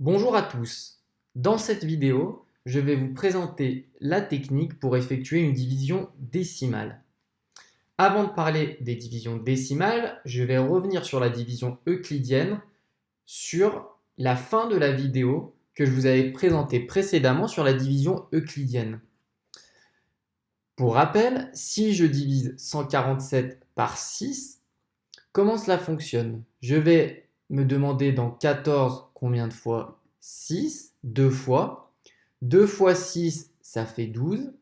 Bonjour à tous. Dans cette vidéo, je vais vous présenter la technique pour effectuer une division décimale. Avant de parler des divisions décimales, je vais revenir sur la division euclidienne sur la fin de la vidéo que je vous avais présentée précédemment sur la division euclidienne. Pour rappel, si je divise 147 par 6, comment cela fonctionne? Je vais me demander dans 14 combien de fois 6, 2 fois. 2 fois 6, ça fait 12.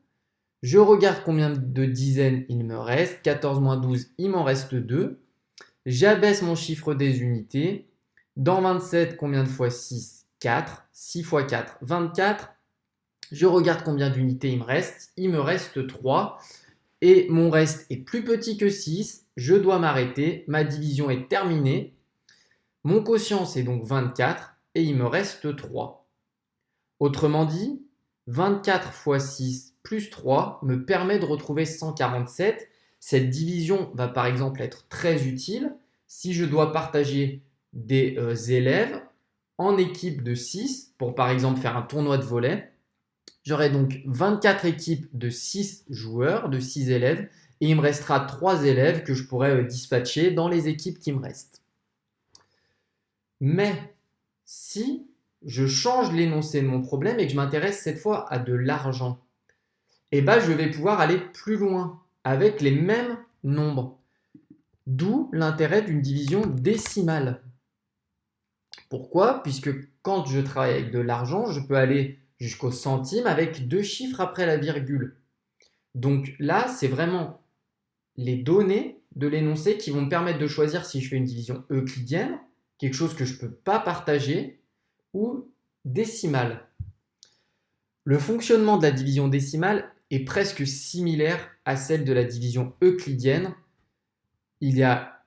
Je regarde combien de dizaines il me reste. 14 moins 12, il m'en reste 2. J'abaisse mon chiffre des unités. Dans 27, combien de fois 6? 4. 6 fois 4, 24. Je regarde combien d'unités il me reste. Il me reste 3. Et mon reste est plus petit que 6. Je dois m'arrêter. Ma division est terminée. Mon quotient, c'est donc 24 et il me reste 3. Autrement dit, 24 fois 6 plus 3 me permet de retrouver 147. Cette division va par exemple être très utile si je dois partager des élèves en équipe de 6 pour par exemple faire un tournoi de volley. J'aurai donc 24 équipes de 6 joueurs, de 6 élèves, et il me restera 3 élèves que je pourrais dispatcher dans les équipes qui me restent. Mais si je change l'énoncé de mon problème et que je m'intéresse cette fois à de l'argent, eh ben, je vais pouvoir aller plus loin avec les mêmes nombres. D'où l'intérêt d'une division décimale. Pourquoi? Puisque quand je travaille avec de l'argent, je peux aller jusqu'au centime avec 2 chiffres après la virgule. Donc là, c'est vraiment les données de l'énoncé qui vont me permettre de choisir si je fais une division euclidienne, quelque chose que je ne peux pas partager, ou décimale. Le fonctionnement de la division décimale est presque similaire à celle de la division euclidienne. Il y a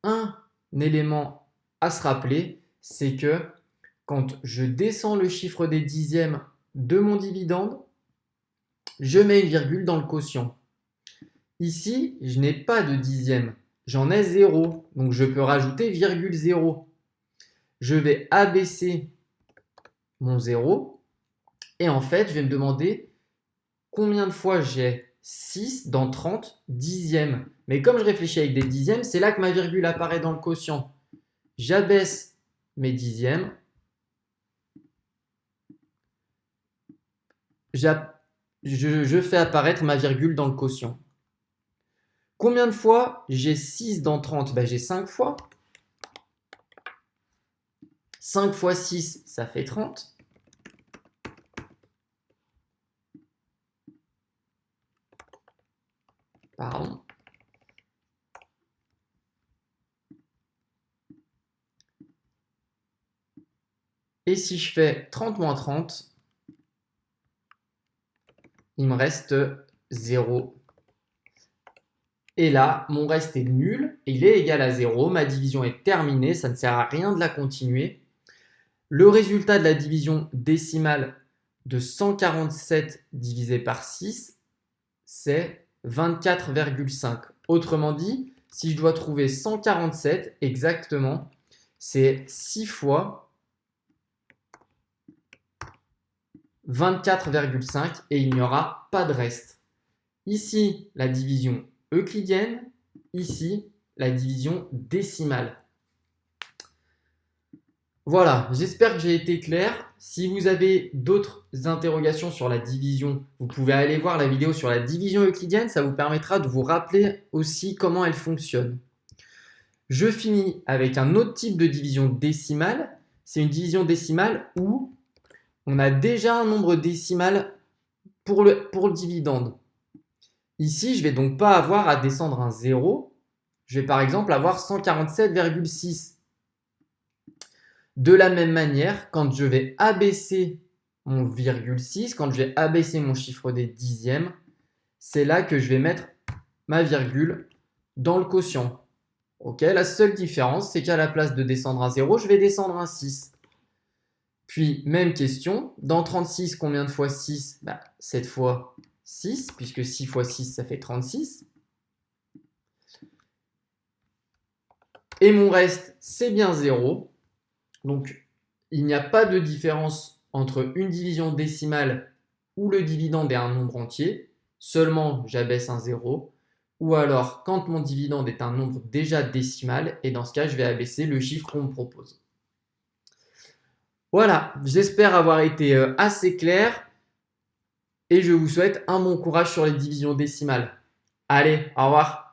un élément à se rappeler, c'est que quand je descends le chiffre des dixièmes de mon dividende, je mets une virgule dans le quotient. Ici, je n'ai pas de dixième, j'en ai 0, donc je peux rajouter virgule 0. Je vais abaisser mon 0 et en fait, je vais me demander combien de fois j'ai 6 dans 30 dixièmes. Mais comme je réfléchis avec des dixièmes, c'est là que ma virgule apparaît dans le quotient. J'abaisse mes dixièmes. Je fais apparaître ma virgule dans le quotient. Combien de fois j'ai 6 dans 30? J'ai 5 fois. 5 fois 6, ça fait 30. Pardon. Et si je fais 30 moins 30, il me reste 0. Et là, mon reste est nul, il est égal à 0, ma division est terminée, ça ne sert à rien de la continuer. Le résultat de la division décimale de 147 divisé par 6, c'est 24,5. Autrement dit, si je dois trouver 147 exactement, c'est 6 fois 24,5 et il n'y aura pas de reste. Ici, la division euclidienne, ici, la division décimale. Voilà, j'espère que j'ai été clair. Si vous avez d'autres interrogations sur la division, vous pouvez aller voir la vidéo sur la division euclidienne, ça vous permettra de vous rappeler aussi comment elle fonctionne. Je finis avec un autre type de division décimale. C'est une division décimale où on a déjà un nombre décimal pour le dividende. Ici, je ne vais donc pas avoir à descendre un 0. Je vais par exemple avoir 147,6. De la même manière, quand je vais abaisser mon virgule 6, quand je vais abaisser mon chiffre des dixièmes, c'est là que je vais mettre ma virgule dans le quotient. Ok, la seule différence, c'est qu'à la place de descendre un 0, je vais descendre un 6. Puis, même question, dans 36, combien de fois 6? 7 fois 6, puisque 6 fois 6, ça fait 36. Et mon reste, c'est bien 0. Donc, il n'y a pas de différence entre une division décimale où le dividende est un nombre entier, seulement j'abaisse un zéro, ou alors quand mon dividende est un nombre déjà décimal, et dans ce cas, je vais abaisser le chiffre qu'on me propose. Voilà, j'espère avoir été assez clair et je vous souhaite un bon courage sur les divisions décimales. Allez, au revoir.